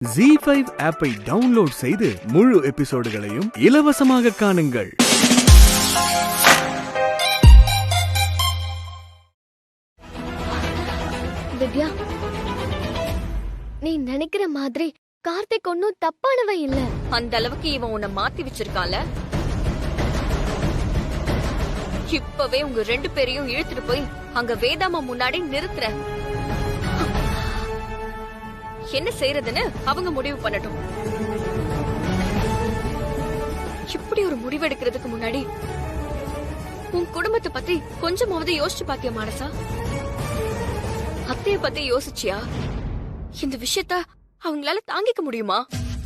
ZEE5 ஆப்பை download செய்து முழு எபிசோடுகளையும் இலவசமாக காணுங்கள். திவ்யா, நீ நினைக்கிற மாதிரி கார்த்திக் ஒன்னும் தப்பானவன் இல்ல. அந்த அளவுக்கு இவன் உன்னை மாத்தி வச்சிருக்கான்ல. இப்பவே உங்க ரெண்டு பேரையும் இழுத்துட்டு போய் அங்க வேதாமா முன்னாடி நிறுத்துற. என்ன செய்யறதுன்னு அவங்க முடிவு பண்ணட்டும். இப்படி ஒரு முடிவு எடுக்கிறதுக்கு முன்னாடி உன் குடும்பத்தை பத்தி கொஞ்சமாவது யோசிச்சு பாத்தியா மானசா? அத்தைய பத்தி யோசிச்சியா? இந்த விஷயத்த அவங்களால தாங்கிக்க முடியுமா?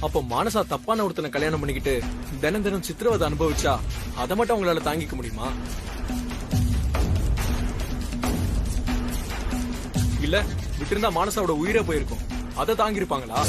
அப்போ மானசா தப்பான ஒருத்தனை கல்யாணம் பண்ணிக்கிட்டு தினம் தினம் சித்திரவதை அனுபவிச்சா அதை மட்டும் அவங்களால தாங்கிக்க முடியுமா? இல்ல விட்டிருந்தா மானசாவோட உயிரே போயிருக்கும். அதை தாங்கிருப்பாங்களா?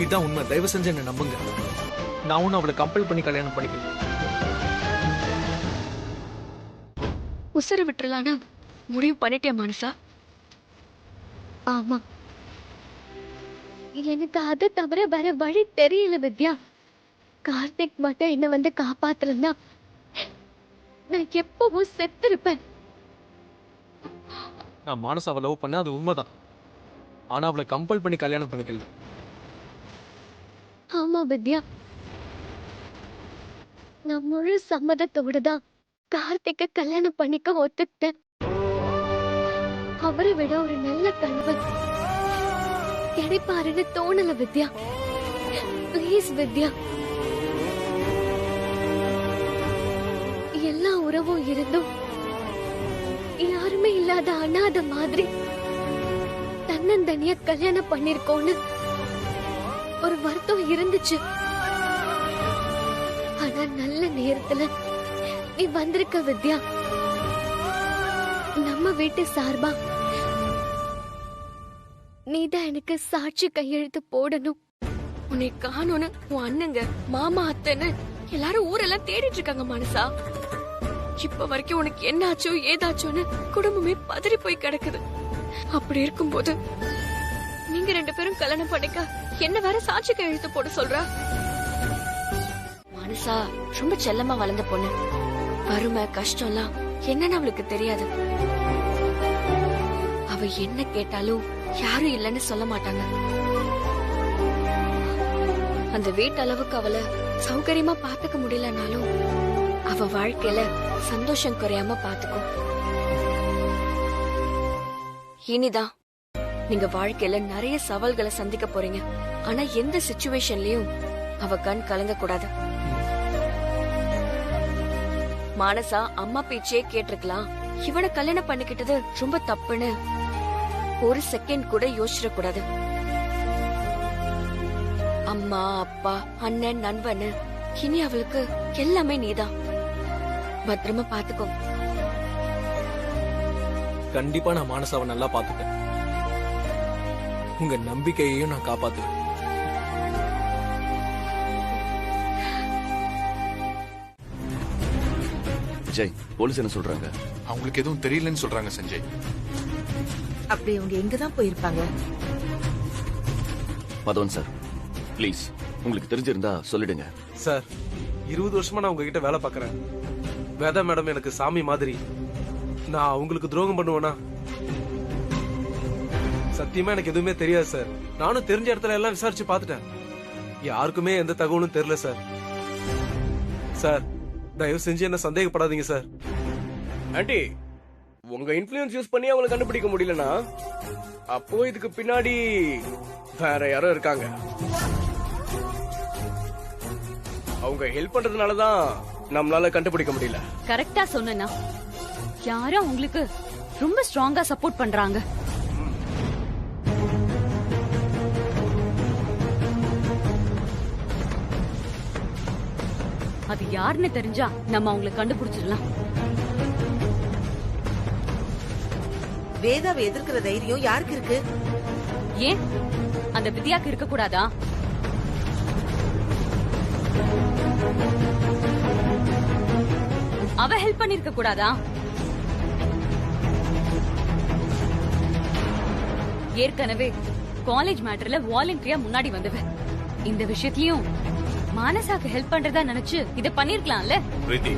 இதான் உண்மை. தயவு செஞ்சு என்ன நம்புங்க. நான் ஒன்னும் அவளை கம்பல் பண்ணி கல்யாணம் பண்ணிக்கல. உசுர விட்டுறலான்னு முடிவு பண்ணிட்டே மானசா? ஆமா, எனக்கு அதை தவிர வேற வழி தெரியல வித்யா. கார்த்திக் மட்டும் என்ன வந்து காப்பாத்துறா நான் எப்பவும் செத்திருப்பேன். நான் மானசாவை லவ் பண்ண அது உண்மைதான். ஆனா அவளை கம்பல் பண்ணி கல்யாணம் பண்ணிக்கல. ஆமா வித்யா, நான் முழு சம்மதத்தோடு தான் கார்த்திக்க கல்யாணம் பண்ணிக்க ஒத்துக்கிட்டேன். அவரை விட ஒரு நல்ல கணவன் கிடைப்பாருன்னு தோணல வித்யா. பிளீஸ் வித்யா, எல்லா உறவும் இருந்தும் யாருமே இல்லாத அனாதை மாதிரி தன்னந்தனியா கல்யாணம் பண்ணிருக்கோன்னு ஒரு வருத்தம் இருந்துச்சு. ஆனா நல்ல நேரத்துல நீ வந்திருக்க வித்யா. நம்ம வீட்டு சார்பா நீதான் எனக்கு சாட்சி கையெழுத்து போடணும். உன்னை காணோன்னு உன் அண்ணங்க மாமா அத்தைன்னு எல்லாரும் ஊரெல்லாம் தேடிட்டு இருக்காங்க மானசா. இப்ப வரைக்கும் உனக்கு என்ன ஆச்சோ ஏதாச்சோன்னு குடும்பமே பதறி போய் கிடக்குது. அப்படி இருக்கும்போது நீங்க ரெண்டு பேரும் கல்யாணம் பண்ணிக்க என்ன வேற சாட்சி கையெழுத்து போட சொல்றா? மானசா ரொம்ப செல்லமா வளர்ந்த பொண்ணு. வறுமை கஷ்டம்லாம் என்னன்னு அவளுக்கு தெரியாது. அவ என்ன கேட்டாலும் யாரும் இல்லைன்னு சொல்ல மாட்டாங்க. அந்த வீட்டு அளவுக்கு அவளை சௌகரியமா பாத்துக்க முடியலனாலும் அவ வாழ்க்கையில சந்தோஷம் குறையாம பாத்துக்கும். இனிதான் நீங்க வாழ்க்கையில நிறைய சவால்களை சந்திக்க போறீங்க. ஆனா எந்த சிச்சுவேஷன்லயும் அவ கண் கலங்க கூடாது. மானசா அம்மா பேச்சே கேட்டிருக்கலாம். இவனை கல்யாணம் பண்ணிக்கிட்டது ரொம்ப தப்புன்னு ஒரு செகண்ட் கூட யோசிச்சிட கூடாது. அம்மா அப்பா அண்ணன் நண்பன் இனி அவளுக்கு எல்லாமே நீதான். பத்திரமா பாத்துக்கோ. கண்டிப்பா நான் மானசாவை நல்லா பாத்துப்பேன். உங்க நம்பிக்கையையும் நான் காப்பாத்துவேன். விஜய், போலீஸ் என்ன சொல்றாங்க? அவங்களுக்கு எதுவும் தெரியலன்னு சொல்றாங்க சஞ்சய். அப்படி அவங்க எங்கதான் போயிருப்பாங்க? மதவன் சார், ப்ளீஸ் உங்களுக்கு தெரிஞ்சிருந்தா சொல்லிடுங்க. சார், 20 வருஷமா நான் உங்ககிட்ட வேலை பார்க்கறேன். வேதா மேடம் எனக்கு சாமி மாதிரி. நான் அவங்களுக்கு துரோகம் பண்ணுவேனா? சத்தியமா எனக்கு எதுவுமே தெரியாது சார். நானும் தெரிஞ்ச இடத்துல எல்லாம் விசாரிச்சு பார்த்துட்டேன். யாருக்குமே எந்த தகவலும் தெரியல சார். சார், தயவு செஞ்சு என்ன சந்தேகப்படாதீங்க சார். ஆண்டி, உங்க இன்ஃப்ளூயன்ஸ் யூஸ் பண்ணி அவங்களை கண்டுபிடிக்க முடியலனா அப்போ இதுக்கு பின்னாடி வேற யாரோ இருக்காங்க. அவங்க ஹெல்ப் பண்றதுனாலதான் நம்மளால கண்டுபிடிக்க முடியல. கரெக்டா சொன்னா யாரும் உங்களுக்கு ரொம்ப ஸ்ட்ராங்கா சப்போர்ட் பண்றாங்க. அது யாருன்னு தெரிஞ்சா நம்ம அவங்களை கண்டுபிடிச்சிடலாம். வேதாவை எதிர்க்கிற தைரியம் யாருக்கு இருக்கு? ஏன் அந்த வித்யாக்கு இருக்க கூடாதா? அவ ஹெல்ப் பண்ணிருக்க கூடாதா? ஏற்கனவே காலேஜ் மேட்டர்ல வாலண்டியரா முன்னாடி வந்தவ. இந்த விஷயத்திலயும் மானசாக்கு ஹெல்ப் பண்றதா நினைச்சு இத பண்ணிருக்கலாம்ல. பிரீத்தி,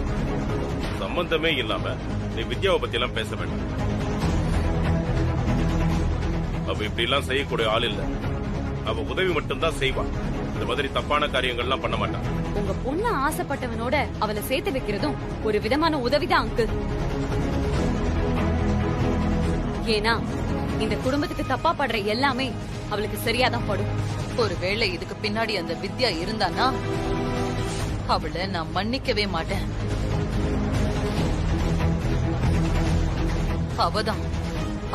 சம்பந்தமே இல்லாம நீ வித்யாவை பத்தி எல்லாம் பேச வேண்டாம். அவ இப்படி எல்லாம் செய்யக்கூடிய ஆள் இல்ல. அவ உதவி மட்டும்தான் செய்வா. இந்த மாதிரி தப்பான காரியங்கள்லாம் பண்ண மாட்டான். உங்க பொண்ணு ஆசைப்பட்டவனோட அவளை சேர்த்து வைக்கிறதும் ஒரு விதமான உதவிதான் அங்கிள். ஏன்னா இந்த குடும்பத்துக்கு தப்பா படுற எல்லாமே அவளுக்கு சரியாதான் படும். ஒருவேளை இதுக்கு பின்னாடி அந்த வித்யா இருந்தானா அவளை நான் மன்னிக்கவே மாட்டேன்.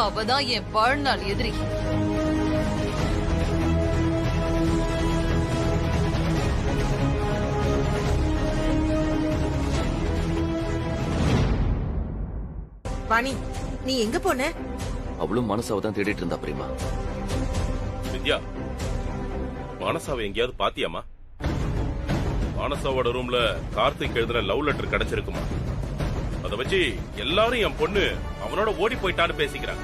அவதான் என் வாழ்நாள் எதிரி. வாணி, நீ எங்க போன? அவளும் மனசாவை தான் தேடிட்டு இருந்தா பிரேமா. வித்யா, மானசாவை எங்கேயாவது பாத்தியாமா? மானசாவோட ரூம்ல கார்த்திக் எழுதுற லவ் லெட்டர் கிடைச்சிருக்குமா? அத வச்சு எல்லாரும் என் பொண்ணு அவனோட ஓடி போயிட்டான்னு பேசிக்கிறாங்க.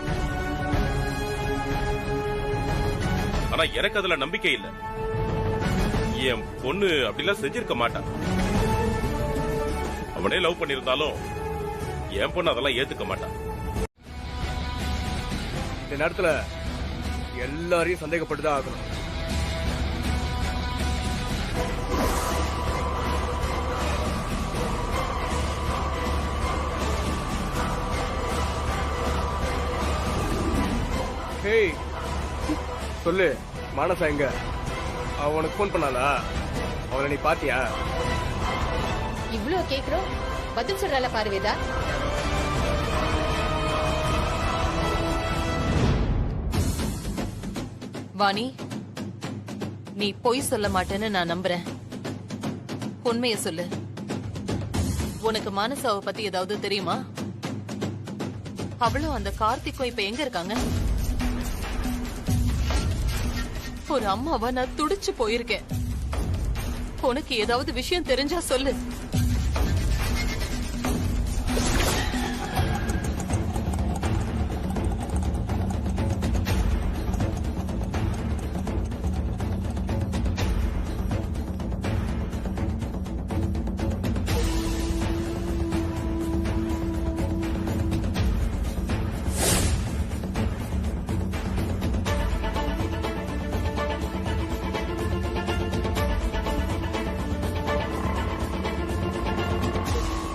ஆனா எனக்கு அதுல நம்பிக்கை இல்ல. என் பொண்ணு அப்படிலாம் செஞ்சிருக்க மாட்டான். அவனே லவ் பண்ணிருந்தாலும் என் பொண்ணு அதெல்லாம் ஏத்துக்க மாட்டான். இந்த நேரத்துல எல்லாரையும் சந்தேகப்பட்டுதான் ஆகணும். ஹேய், சொல்லு, மானசா எங்க? அவ உனக்கு போன் பண்ணாளா? அவளை நீ பாத்தியா? இவ்ளோ கேக்குறோம், பதில் சொல்றால பாரு வேதா. வாணி, நீ பொய் சொல்ல மாட்டேன்னு நான் நம்புறேன். உண்மைய சொல்லு. உனக்கு மானசாவை பத்தி ஏதாவது தெரியுமா? அவளும் அந்த கார்த்திக்கும் இப்ப எங்க இருக்காங்க? ஒரு அம்மாவா நான் துடிச்சு போயிருக்கேன். உனக்கு ஏதாவது விஷயம் தெரிஞ்சா சொல்லு.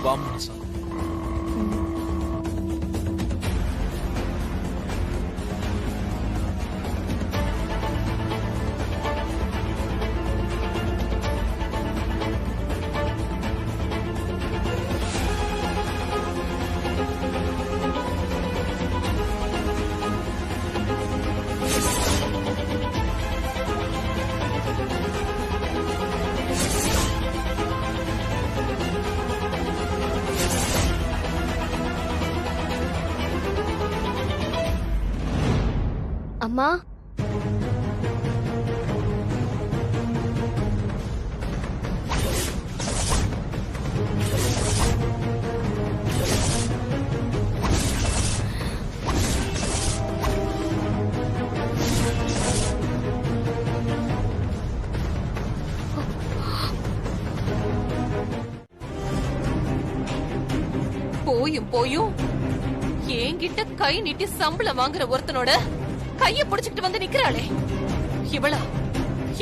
வா மனசா. அம்மா, போயும் என்கிட்ட கை நீட்டி சம்பளம் வாங்குற ஒருத்தனோட கைய புடிச்சுக்கிட்டு வந்து நிக்கிறாளே,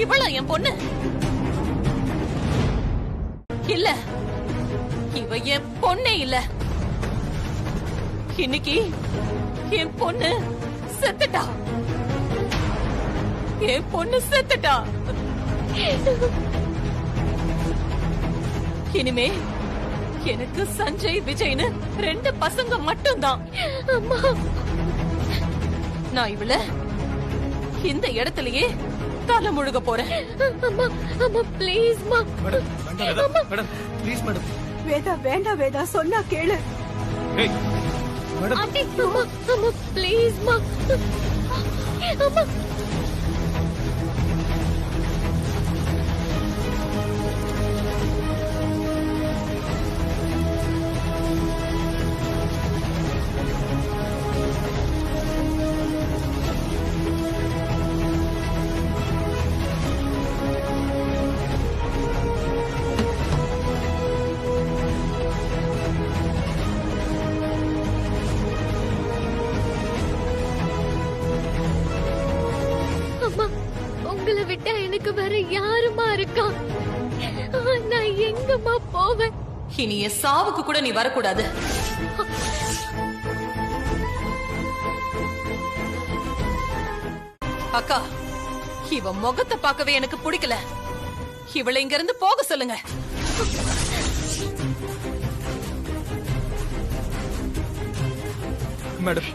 இவளா என் பொண்ணு? இல்ல, இவ என் பொண்ணே இல்ல. இன்னைக்கு என் பொண்ணு செத்துட்டா. என் பொண்ணு செத்துட்டா. இனிமே எனக்கு சஞ்சய், விஜய்னு 2 பசங்க மட்டும்தான். நான் இவள இந்த இடத்துலயே புகார்ல முழுக போறேன். அம்மா அம்மா ப்ளீஸ் மா. மேடம் வேண்டாம் மேடம் ப்ளீஸ் மேடம். வேதா வேண்டாம் வேதா, சொன்னா கேளு. ஏய் மேடம் ஆண்டி அம்மா அம்மா ப்ளீஸ் மா. அம்மா அம்மா உங்களை விட்டா எனக்கு வேற யாருமா இருக்கா? நான் எங்கம்மா போவேன்? இனி என் சாவுக்கு கூட நீ வரக்கூடாது. அக்கா, இவ முகத்தை பார்க்கவே எனக்கு பிடிக்கல. இவளை இங்க இருந்து போக சொல்லுங்க. மேடம்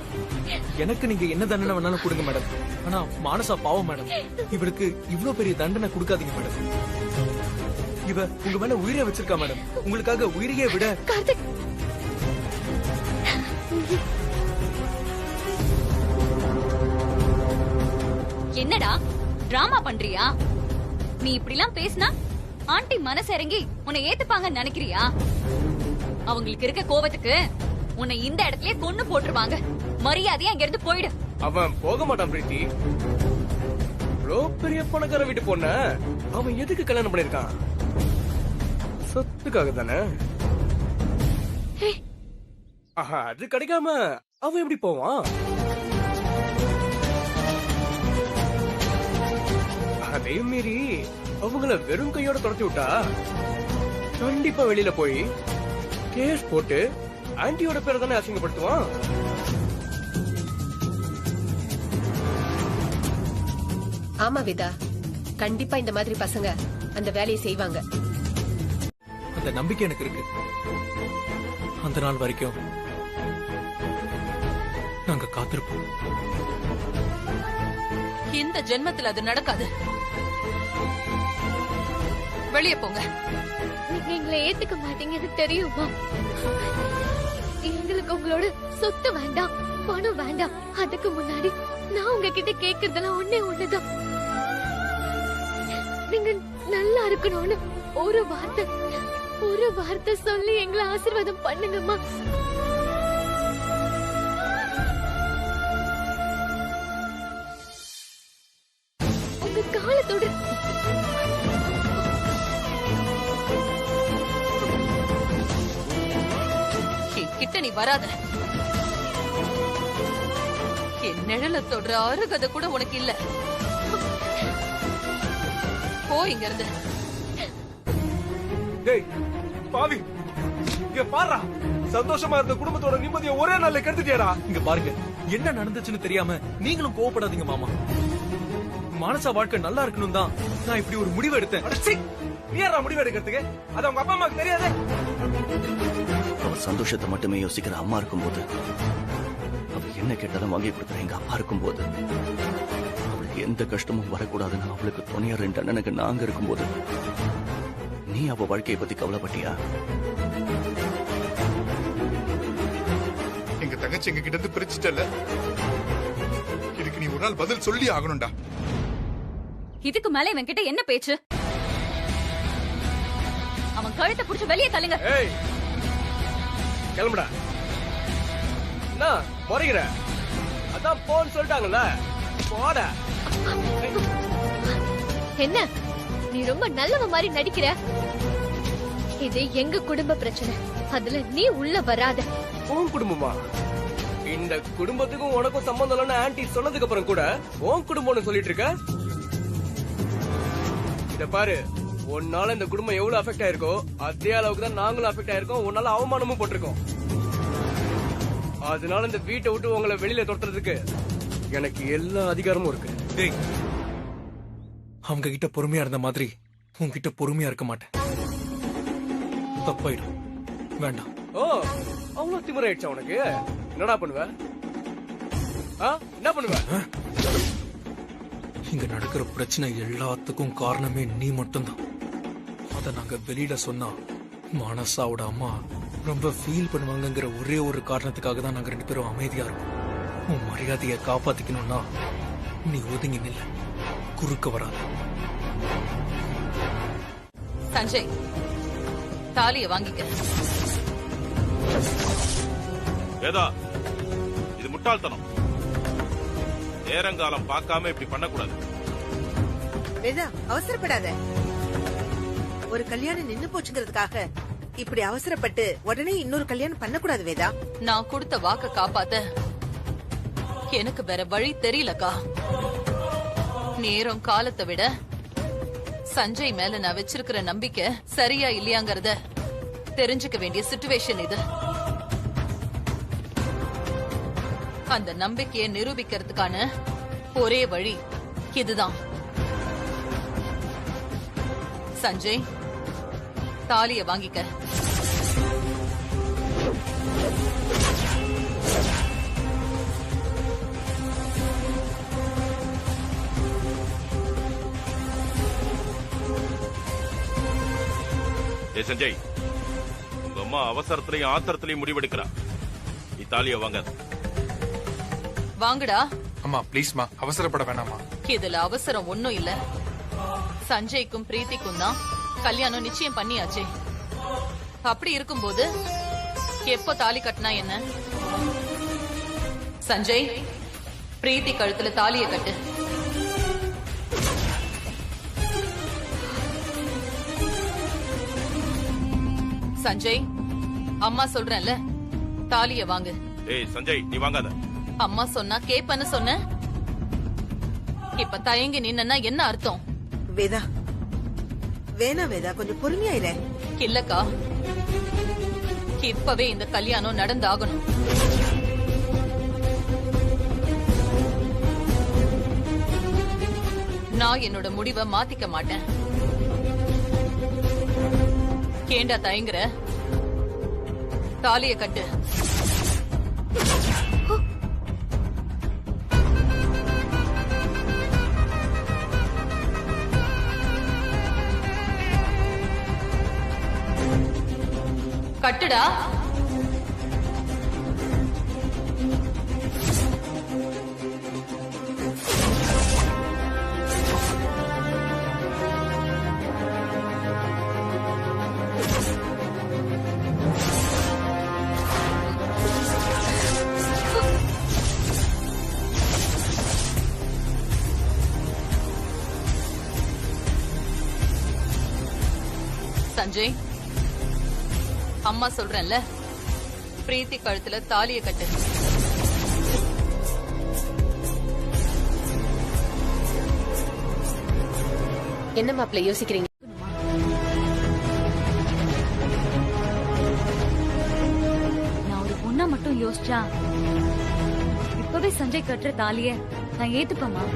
எனக்கு நீங்க என்ன தண்டனை வேணாலும் கொடுங்க மேடம். ஆனா மானசா பாவம் மேடம். இவளுக்கு இவ்ளோ பெரிய தண்டனை கொடுக்காதீங்க மேடம். இவ உங்க மேல உயிரை வச்சிருக்கா மேடம். உங்களுக்காக உயிரையே விட. கார்த்திக் என்னடா டிராமா பண்றியா? நீ இப்படிலாம் பேசினா ஆண்டி மனசு இறங்கி உன்னை ஏத்துப்பாங்கன்னு நினைக்கிறியா? அவங்களுக்கு இருக்க கோவத்துக்கு உன்னை இந்த இடத்துலயே கொன்னு போட்டுருவாங்க. மரியாதையா அங்க இருந்து போயிடு. அவன் போக மாட்டான் பிரீத்தி. இவ்வளோ பெரிய பணக்கார வீட்டு பொண்ண அவன் எதுக்கு கல்யாணம் பண்ணிருக்கான்? சொத்துக்காக தானே. ஆஹா, அது கிடைக்காம அவன் எப்படி போவான்? அதையும் மீறி அவங்கள வெறும் கையோட துரத்தி விட்டா கண்டிப்பா வெளியில போய் கேஸ் போட்டு ஆன்டியோட பேரை தானே அசிங்கப்படுத்துவான். ஆமா விதா, கண்டிப்பா இந்த மாதிரி பசங்க அந்த வேலையை செய்வாங்க. அந்த நம்பிக்கை எனக்கு இருக்கு. அந்த நாள் வரைக்கும் நாங்க காத்திருப்போம். இந்த ஜென்மத்துல அது நடக்காது. வெளியே போங்க. நீங்க எங்களை ஏத்துக்க மாட்டீங்கன்னு தெரியுமா? எங்களுக்கு உங்களோட சொத்து வேண்டாம், பணம் வேண்டாம். அதுக்கு முன்னாடி நான் உங்ககிட்ட கேக்குறதெல்லாம் ஒண்ணுதான். நீங்க நல்லா இருக்கணும்னு ஒரு வார்த்தை சொல்லி எங்களை ஆசீர்வாதம் பண்ணுங்கம்மா. உங்க காலத்தோட கிட்ட நீ வராத. என் நிழல தொடுற அருகதை கூட உனக்கு இல்ல. போ இங்க இருந்து. டேய் பாவி, இங்க பாருடா. சந்தோஷமா இருந்த குடும்பத்தோட நிம்மதியை ஒரே நாள்ல கெடுத்துட்டியாடா. இங்க பாருங்க, என்ன நடந்துச்சுன்னு தெரியாம நீங்களும் கோவப்படாதீங்க மாமா. மானசா வாழ்க்கை நல்லா இருக்கணும் தான் நான் இப்படி ஒரு முடிவு எடுத்தேன். நீ யாரா முடிவு எடுக்கிறதுக்கு? அது அவங்க அப்பா அம்மாக்கு தெரியாதே. அவ சந்தோஷத்தை மட்டுமே யோசிக்கிற அம்மா இருக்கும்போது, அவ என்ன கேட்டாலும் வாங்கி கொடுக்குற எங்க அப்பா இருக்கும்போது, அவளுக்கு எந்த கஷ்டமும் வரக்கூடாதுன்னு அவளுக்கு துணையா 2 அண்ணனுக்கு நாங்க இருக்கும்போது, நீ அவ வாழ்க்கையை பத்தி கவலைப்பட்டியா? எங்க தங்கச்சி எங்க கிட்ட இருந்து பிரிச்சுட்டல. இதுக்கு நீ ஒரு நாள் பதில் சொல்லி ஆகணும்டா. இதுக்கு மேல இவன் கிட்ட என்ன பேச்சு? அவன் கழுத்தை புடிச்சு வெளியே தள்ளுங்க. ஏய், கிளம்புடா. என்ன முறைகிற? அதான் போன்னு சொல்லிட்டாங்கல்ல, போடா. என்ன நீ ரொம்ப நல்லவ மாதிரி நடிக்கிற? இது எங்க குடும்ப பிரச்சனை, அதுல நீ உள்ள வராத. உன் குடும்பமா? இந்த குடும்பத்துக்கும் உனக்கும் சம்பந்தம் இல்லைன்னு ஆன்டி சொன்னதுக்கு அப்புறம் கூட உன் குடும்பம்னு சொல்லிட்டு இருக்க? இத பாரு, உன்னால இந்த குடும்பம் எவ்வளவு அஃபெக்ட் ஆயிருக்கோ அதே அளவுக்கு தான் நாங்களும் அஃபெக்ட் ஆயிருக்கோம். உன்னால அவமானமும் போட்டிருக்கோம். அதனால இந்த வீட்டை விட்டு உங்களை வெளியில துரத்துறதுக்கு எனக்கு எல்லா அதிகாரமும் இருக்கு. டேய், அவங்க கிட்ட பொறுமையா இருந்த மாதிரி உன்கிட்ட பொறுமையா இருக்க மாட்டேன். தப்பாயிடும். வேண்டாம். ஓ, அவ்வளவு திமிராயிடுச்சா உனக்கு? என்னடா பண்ணுவ? என்ன பண்ணுவ? இங்க நடக்கிற பிரச்சனை எல்லாத்துக்கும் காரணமே நீ மட்டும்தான். அத நாங்க வெளியில சொன்னா மனசாவோட அம்மா ரொம்ப ஃபீல் பண்ணுவாங்கங்கிற ஒரே ஒரு காரணத்துக்காக தான் நாங்க 2 பேரும் அமைதியா இருக்கோம். உன் மரியாதையை காப்பாத்திக்கணும்னா நீ ஒதுங்கி நில்ல, குறுக்க வராத. சஞ்சய், தாலிய வாங்கிக்க. வேதா, இது முட்டாள்தனம். நேரங்காலம் பார்க்காம இப்படி பண்ணக்கூடாது. வேதா, அவசரப்படாத. ஒரு கல்யாணம் நின்னு போச்சுங்கிறதுக்காக இப்படி அவசரப்பட்டு உடனே இன்னொரு கல்யாணம் பண்ணக்கூடாது வேதா. நான் கொடுத்த வாக்க காப்பாத்த எனக்கு வேற வழி தெரியலக்கா. நேரம் காலத்தை விட சஞ்சய் மேல நான் வச்சிருக்கிற நம்பிக்கை சரியா இல்லையாங்கறத தெரிஞ்சுக்க வேண்டிய சிச்சுவேஷன் இது. அந்த நம்பிக்கையை நிரூபிக்கிறதுக்கான ஒரே வழி இதுதான். சஞ்சய், தாலிய வாங்கிக்க. ஏ சஞ்சய், உங்க அம்மா அவசரத்திலையும் ஆத்திரத்திலையும் முடிவெடுக்கிறா. நீ தாலிய வாங்க. வாங்கடா. அம்மா ப்ளீஸ்மா, அவசரப்பட வேணாமா. இதுல அவசரம் ஒண்ணும் இல்ல. சஞ்சய்க்கும் பிரீத்திக்கும் தான் கல்யாணம் நிச்சயம் பண்ணியாச்சே. அப்படி இருக்கும்போது எப்ப தாலி கட்டினா என்ன? சஞ்சய், பிரீத்தி கழுத்துல தாலிய கட்டு. சஞ்சய், அம்மா சொல்றேன்ல, தாலிய வாங்கு. ஏய் சஞ்சய், நீ வாங்காத. அம்மா சொன்னா கேப்பன்னு சொன்ன. இப்ப தயங்கி நின்னா என்ன அர்த்தம்? வேதா, வேணா வேதா, கொஞ்சம் பொறுமையா இரு. இல்லக்கா, இப்பவே இந்த கல்யாணம் நடந்தாகணும். நான் என்னோட முடிவை மாத்திக்க மாட்டேன். கேண்டா தயங்குற? தாலிய கட்டு. கட்டுடா. சஞ்சய், அம்மா சொல்றேன்ல, பிரீத்தி கழுத்துல தாலிய கட்டு. என்ன மாப்பிள்ள யோசிக்கிறீங்க? நான் ஒரு பொண்ணா மட்டும் யோசிச்சா இப்பவே சஞ்சய் கட்டுற தாலிய நான் ஏத்துப்பேமா.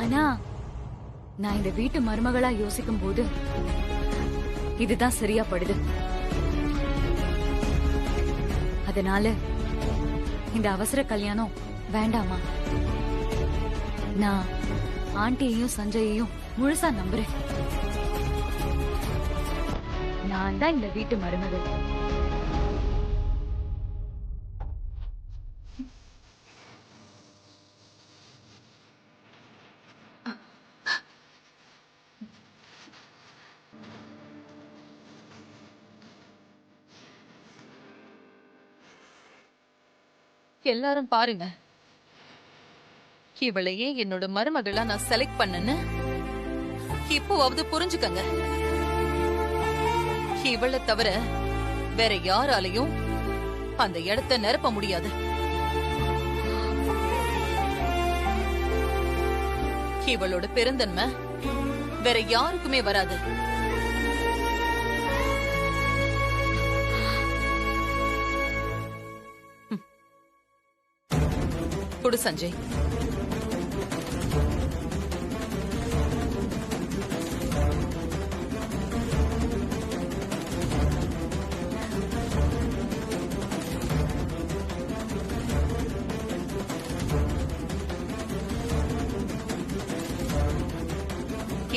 ஆனா நான் இந்த வீட்டு மருமகளா யோசிக்கும் போது இதுதான் சரியா படுது. அதனால இந்த அவசர கல்யாணம் வேண்டாமா. நான் ஆண்டியையும் சஞ்சயையும் முழுசா நம்புறேன். நான் தான் இந்த வீட்டு மருமகள். எல்லாரும் பாருங்க, இவளையே என்னோட மருமகளா நான் செலக்ட் பண்ணேன்னு இப்போவாவது புரிஞ்சுக்கங்க. இவளை தவிர வேற யாராலையும் அந்த இடத்தை நிரப்ப முடியாது. இவளோட பெருந்தன்மை வேற யாருக்குமே வராது. கொடு சஞ்சய்.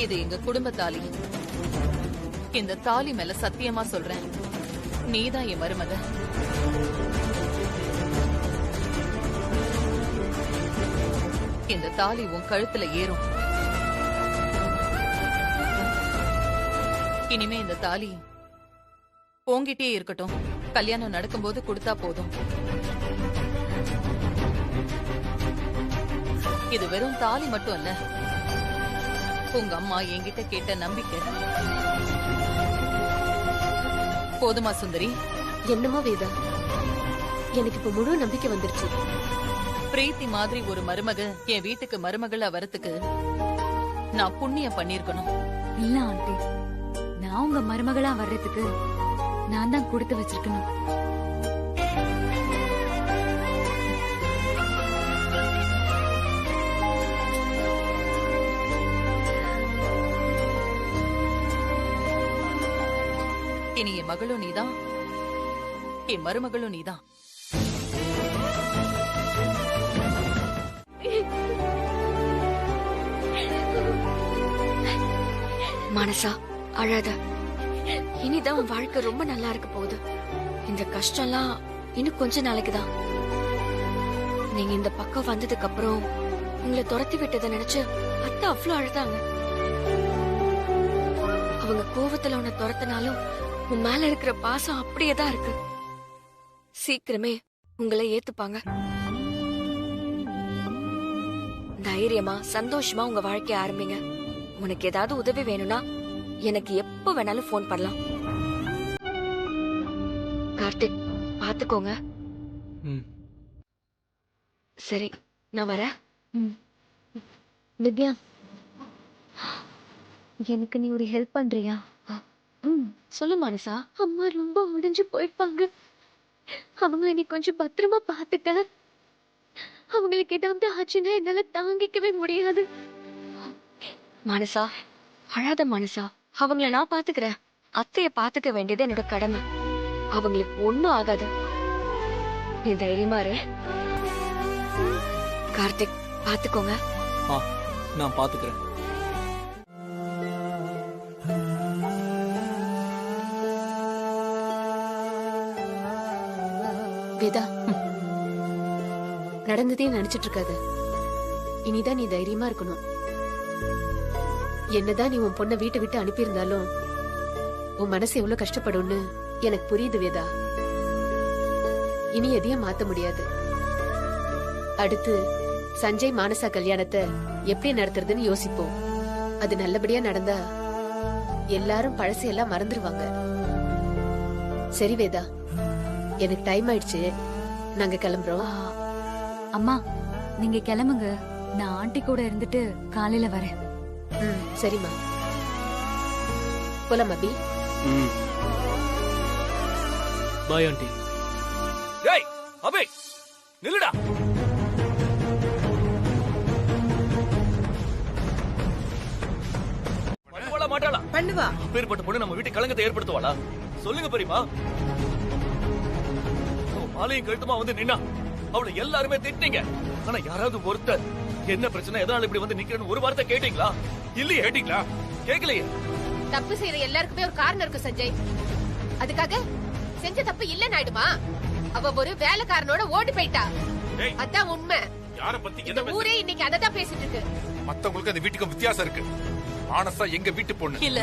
இது எங்க குடும்ப தாலி. இந்த தாலி மேல சத்தியமா சொல்றேன், நீதான் என் மருமக. இந்த தாலி உன் கழுத்துல ஏறும். இனிமே இந்த தாலி போங்கிட்டே இருக்கட்டும். கல்யாணம் நடக்கும்போது கொடுத்தா போதும். இது வெறும் தாலி மட்டும் அல்ல, உங்க அம்மா என்கிட்ட கேட்ட நம்பிக்கை. போதுமா சுந்தரி? என்னமோ வேதா, எனக்கு இப்ப முழு நம்பிக்கை வந்துருச்சு. பிரீத்தி மாதிரி ஒரு மருமக என் வீட்டுக்கு மருமகளா வரத்துக்கு நான் புண்ணியம் பண்ணிருக்கணும். இல்ல ஆண்டி, நான் உங்க மருமகளா வர்றதுக்கு நான் தான் கொடுத்து வச்சிருக்கணும். இனி என் மகளும் நீதான், என் மருமகளும் நீதான். மனசா அழாத. இனிதான் உன் வாழ்க்கை ரொம்ப நல்லா இருக்க போகுது. இந்த கஷ்டம்லாம் இன்னும் கொஞ்ச நாளைக்கு தான். நீங்க இந்த பக்கம் வந்ததுக்கு அப்புறம் உங்களை துரத்தி விட்டதை நினைச்சு அத்தை அவ்வளவு அழுதாங்க. அவங்க கோவத்துல உன்னை துரத்தினாலும் உன் மேல இருக்கிற பாசம் அப்படியேதான் இருக்கு. சீக்கிரமே உங்களை ஏத்துப்பாங்க. தைரியமா சந்தோஷமா உங்க வாழ்க்கைய ஆரம்பிங்க. உனக்கு ஏதாவது உதவி வேணும்னா எனக்கு எப்ப வேணாலும் போன் பண்ணலாம். கார்த்திக், பாத்துக்கோங்க. சரி, நான் வரேன். வித்யா, எனக்கு நீ ஒரு ஹெல்ப் பண்றியா? சொல்லு மனசா. அம்மா ரொம்ப உடைஞ்சு போயிருப்பாங்க. அவங்கள நீ கொஞ்சம் பத்திரமா பாத்துக்க. அவங்களுக்கு ஏதாவது ஆச்சுன்னா என்னால தாங்கிக்கவே முடியாது. மனசா அழாத மனசா. அவங்கள நான் பாத்துக்கிறேன். அத்தைய பாத்துக்க வேண்டியது என்னோட கடமை. அவங்களுக்கு ஒண்ணும் ஆகாது. நீ தைரியமா இரு. கார்த்திக், பாத்துக்கோங்க. நான் பாத்துக்கிறேன். வேதா, நடந்ததே நினைச்சிட்டு இருக்காது. இனிதான் நீ தைரியமா இருக்கணும். என்னதான் நீ உன் பொண்ணை வீட்டை விட்டு அனுப்பியிருந்தாலும் உன் மனசு எவ்வளவு கஷ்டப்படும்னு எனக்கு புரியுது வேதா. இனி எதையும் மாத்த முடியாது. அடுத்து சஞ்சய் மானசா கல்யாணத்தை எப்படி நடத்துறதுன்னு யோசிப்போம். அது நல்லபடியா நடந்தா எல்லாரும் பழசையெல்லாம் மறந்துடுவாங்க. சரி வேதா, எனக்கு டைம் ஆயிடுச்சு, நாங்க கிளம்புறோம். அம்மா, நீங்க கிளம்புங்க. நான் ஆண்டி கூட இருந்துட்டு காலையில வரேன். சரிம்மா, போலாம் அபி. Bye aunty. டேய் அபி, நில்லுடா. பண்ணுவாளா மாட்டாளா? பண்ணுவா. பேர்பட்ட பொண்ணு நம்ம வீட்டு கலங்கத்தை ஏற்படுத்துவாளா? சொல்லுங்க பெரியமா. மாலையும் கழுத்துமா வந்து நின்னா அவளை எல்லாருமே திட்டிங்க. ஆனா யாராவது ஒருத்தர் என்ன பிரச்சனை, எதனால இப்படி வந்து நிக்கிறேன்னு ஒரு வார்த்தை கேட்டீங்களா? இல்லையே. கேட்டீங்களா? கேட்கலையே. தப்பு செய்யற எல்லாருக்குமே ஒரு காரணம் இருக்கு சஞ்சய். அதுக்காக செஞ்ச தப்பு இல்லன்னு ஆயிடுமா? அவ ஒரு வேலைக்காரனோட ஓடி போயிட்டா. அதான் உண்மை. யார பத்தி இந்த ஊரே இன்னைக்கு அததான் பேசிட்டு இருக்கு. மத்தவங்களுக்கு அந்த வீட்டுக்கு வித்தியாசம் இருக்கு. மானசா எங்க வீட்டு பொண்ணு இல்ல.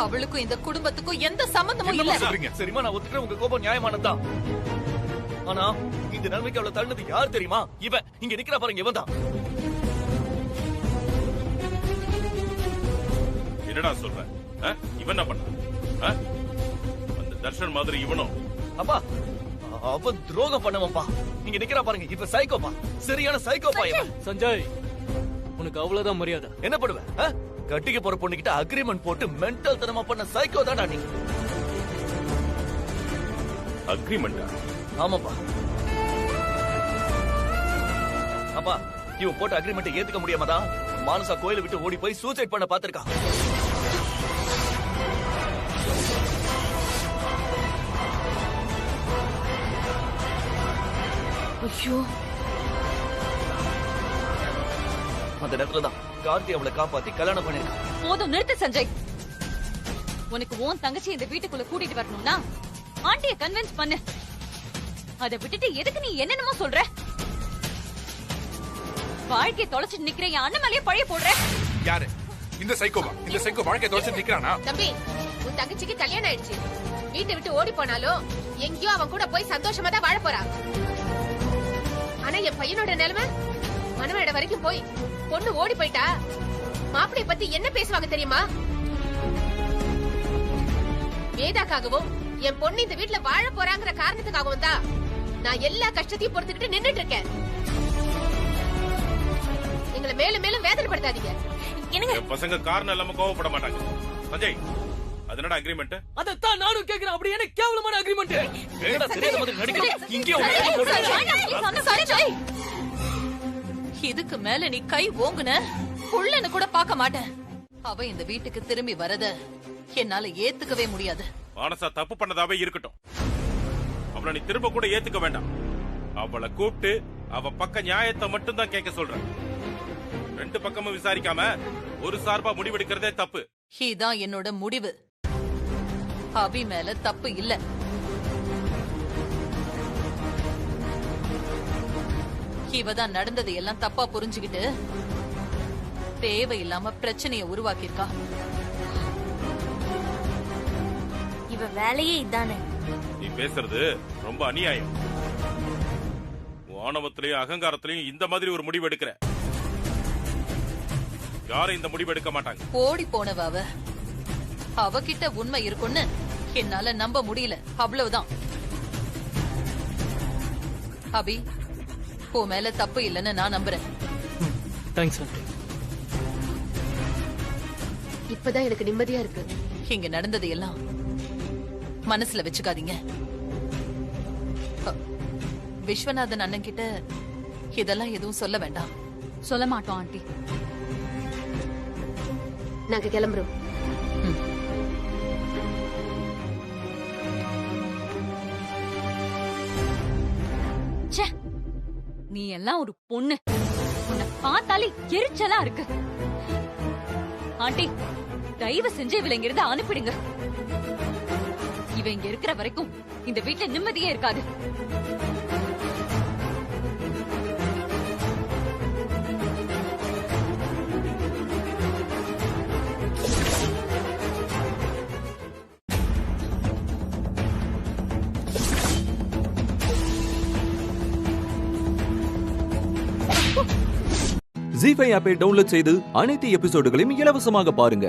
அவளுக்கும் இந்த குடும்பத்துக்கும் எந்த சம்பந்தமும் இல்ல. சரிமா, நான் ஒத்துக்கிறேன். உங்க கோபம் நியாயமானதுதான். ஆனா இந்த நிலைமைக்கு அவளை தள்ளினது யார் தெரியுமா? இவன் இங்க நிக்கிறா பாருங்க, இவன் தான். என்னடா சொல்ற? இவன் என்ன பண்ண? அந்த தர்ஷன் மாதிரி இவனும்? அப்பா, அவன் துரோகம் பண்ணவன்பா. இங்க நிக்கிறா பாருங்க, இப்ப சைக்கோப்பா. சரியான சைக்கோப்பா இவன். சஞ்சய், உனக்கு அவ்வளவுதான் மரியாதை. என்ன பண்ணுவேன்? கட்டிக்க போற பொண்ணுகிட்ட அக்ரிமெண்ட் போட்டு மென்டல் தனமா பண்ண சைக்கோ தான்டா நீ. அக்ரிமெண்டா? ஆமாப்பா. அப்பா, இவன் போட்ட அக்ரிமெண்ட் ஏத்துக்க முடியாமதான் மானசா கோயிலை விட்டு ஓடி போய் சூசைட் பண்ண பாத்திருக்கா. ஐயோ, அந்த நேரத்துலதான் கார்த்தி அவளை காப்பாத்தி கல்யாணம் பண்ணிருக்கான். போதும், நிறுத்து சஞ்சய். உனக்கு உன் தங்கச்சி இந்த வீட்டுக்குள்ள கூட்டிட்டு வரணும்னா ஆண்டிய கன்வின்ஸ் பண்ணு. அதை விட்டுட்டு எதுக்கு நீ என்னென்னமோ சொல்ற? வாழ்க்கையை தொலைச்சிட்டு நிக்கிற என் அண்ணன் மேலேயே பழைய போடுற. யாரு இந்த சைக்கோவா? இந்த சைக்கோ வாழ்க்கையை தொலைச்சிட்டு நிக்கிறானா? தம்பி, உன் தங்கச்சிக்கு கல்யாணம் ஆயிடுச்சு. வீட்டை விட்டு ஓடி போனாலும் எங்கேயோ அவன் கூட போய் சந்தோஷமா தான் வாழ போறா. ஆனா என் பையனோட நிலைமை மனவேட வரைக்கும் போய் பொண்ணு ஓடி போயிட்டா மாப்பிளைய பத்தி என்ன பேசுவாங்க தெரியுமா? வேதாக்காகவும் என் பொண்ணு இந்த வீட்டுல வாழ போறாங்கிற காரணத்துக்காகவும் தான் நான் எல்லா கஷ்டத்தையும் பொறுத்துக்கிட்டு நின்னுட்டு இருக்கேன். எங்களை மேலும் மேலும் வேதனைப்படுத்தாதீங்க. என் பசங்க காரணம் இல்லாம கோவப்பட மாட்டாங்க. சஞ்சய், அது என்னடா அக்ரிமெண்ட்? அதத்தான் நானும் கேக்குறேன். அப்படி என்ன கேவலமான அக்ரிமெண்ட்? என்னடா தெரியாத மாதிரி நடிக்கிறீங்க? இங்கே இதுக்கு மேல நீ கை ஓங்குன புள்ளன்னு கூட பார்க்க மாட்டேன். அவ இந்த வீட்டுக்கு திரும்பி வரத என்னால ஏத்துக்கவே முடியாது. மானசா தப்பு பண்ணதாவே இருக்கட்டும், அவளை நீ திரும்ப கூட ஏத்துக்க வேண்டாம். அவளை கூப்பிட்டு அவ பக்க நியாயத்தை மட்டும் தான் கேட்க சொல்றேன். ரெண்டு பக்கமும் விசாரிக்காம ஒரு சார்பா முடிவெடுக்கிறதே தப்பு. இதான் என்னோட முடிவு. அபி மேல தப்பு இல்ல. இவதான் நடந்தது எல்லாம் தப்பா புரிஞ்சுக்கிட்டு தேவையில்லாம பிரச்சனையை உருவாக்கியிருக்கா. இவ வேலையே இதானே. நீ பேசுறது ரொம்ப அநியாயம். ஆணவத்திலையும் அகங்காரத்திலையும் இந்த மாதிரி ஒரு முடிவு எடுக்கிற. யாரும் இந்த முடிவு எடுக்க மாட்டாங்க. ஓடி போனவ அவ. அவகிட்ட உண்மை இருக்குன்னு என்னால நம்ப முடியல, அவ்வளவுதான். அபி, உன் மேல தப்பு இல்லைன்னு நான் நம்புறேன். Thanks aunty. இப்பதான் எனக்கு நிம்மதியா இருக்கு. இங்க நடந்தது எல்லாம் மனசுல வச்சுக்காதீங்க. விஸ்வநாதன் அண்ணன் கிட்ட இதெல்லாம் எதுவும் சொல்ல வேண்டாம். சொல்ல மாட்டோம் ஆண்டி. நாங்க கிளம்புறோம். நீ எல்லாம் ஒரு பொண்ணு. உன்னை பார்த்தாலே எரிச்சலா இருக்கு. ஆண்டி, தயவு செஞ்சு இவளை இங்கிருந்து அனுப்பிடுங்க. இவ இங்க இருக்கிற வரைக்கும் இந்த வீட்டுல நிம்மதியே இருக்காது. ZEE5 ஆப்பை டவுன்லோட் செய்து அனைத்து எபிசோடுகளையும் இலவசமாக பாருங்க.